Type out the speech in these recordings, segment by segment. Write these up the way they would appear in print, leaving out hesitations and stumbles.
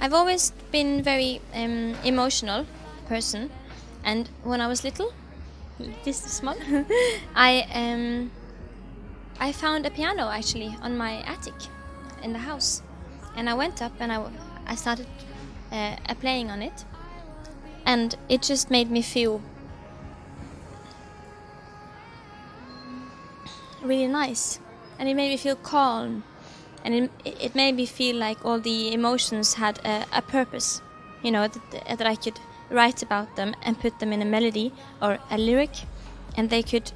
I've always been very emotional person, and when I was little, this small, I found a piano actually on my attic in the house, and I went up and I started playing on it, and it just made me feel really nice, and it made me feel calm, and it made me feel like all the emotions had a purpose, you know, that I could write about them and put them in a melody or a lyric, and they could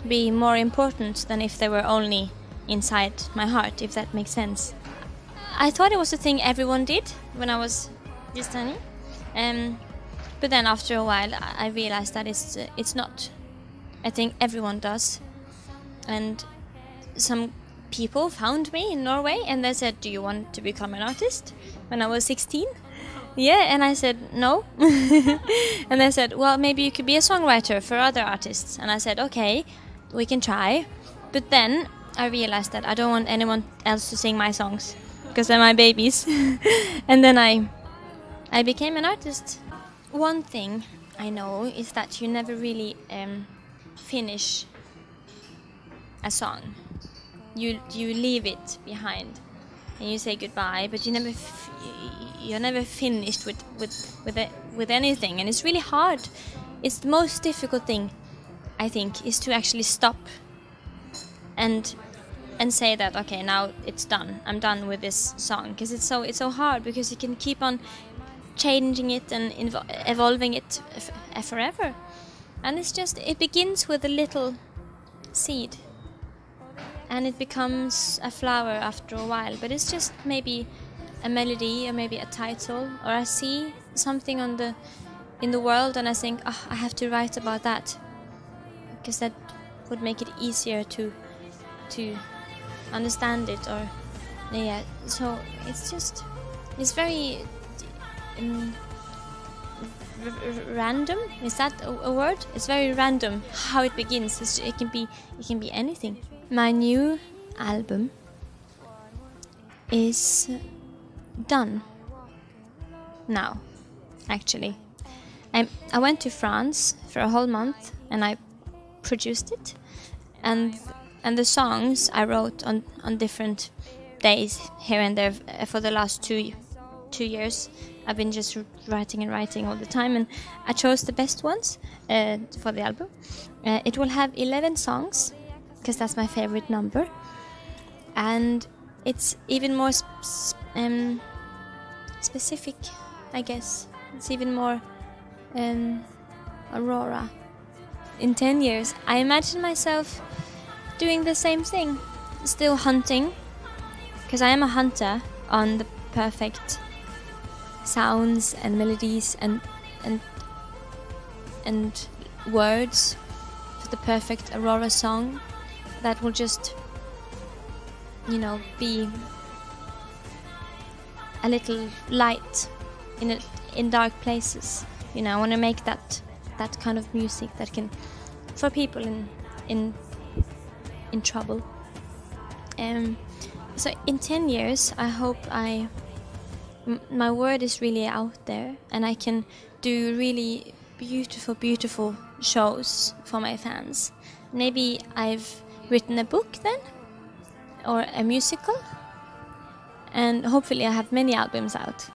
be more important than if they were only inside my heart, if that makes sense. I thought it was a thing everyone did when I was this tiny, but then after a while I realized that it's not. I think everyone does, and some people found me in Norway and they said, "Do you want to become an artist?" when I was 16. Yeah, and I said no. And they said, "Well, maybe you could be a songwriter for other artists." And I said, "Okay, we can try." But then I realized that I don't want anyone else to sing my songs because they're my babies. And then I became an artist. One thing I know is that you never really finish a song. You leave it behind and you say goodbye, but you're never finished with anything, and it's really hard. It's the most difficult thing, I think, is to actually stop and say that, okay, now it's done. I'm done with this song, because it's so hard, because you can keep on changing it and evolving it forever. And it begins with a little seed, and it becomes a flower after a while, but it's just maybe a melody or maybe a title, or I see something in the world and I think, oh, I have to write about that, because that would make it easier to understand it, or yeah. So it's very random. Is that a word? It's very random how it begins. It can be anything. My new album is done now, actually. I went to France for a whole month and I produced it, and the songs I wrote on different days here and there for the last 2 years. I've been just writing all the time, and I chose the best ones for the album. It will have 11 songs, because that's my favorite number, and it's even more specific, I guess. It's even more Aurora. In 10 years, I imagine myself doing the same thing, still hunting, because I am a hunter on the perfect sounds and melodies and words for the perfect Aurora song that will just, you know, be a little light in dark places. You know, I want to make that kind of music that can, for people in trouble. So in 10 years, I hope my word is really out there, and I can do really beautiful shows for my fans. Maybe I've written a book then, or a musical, and hopefully I have many albums out.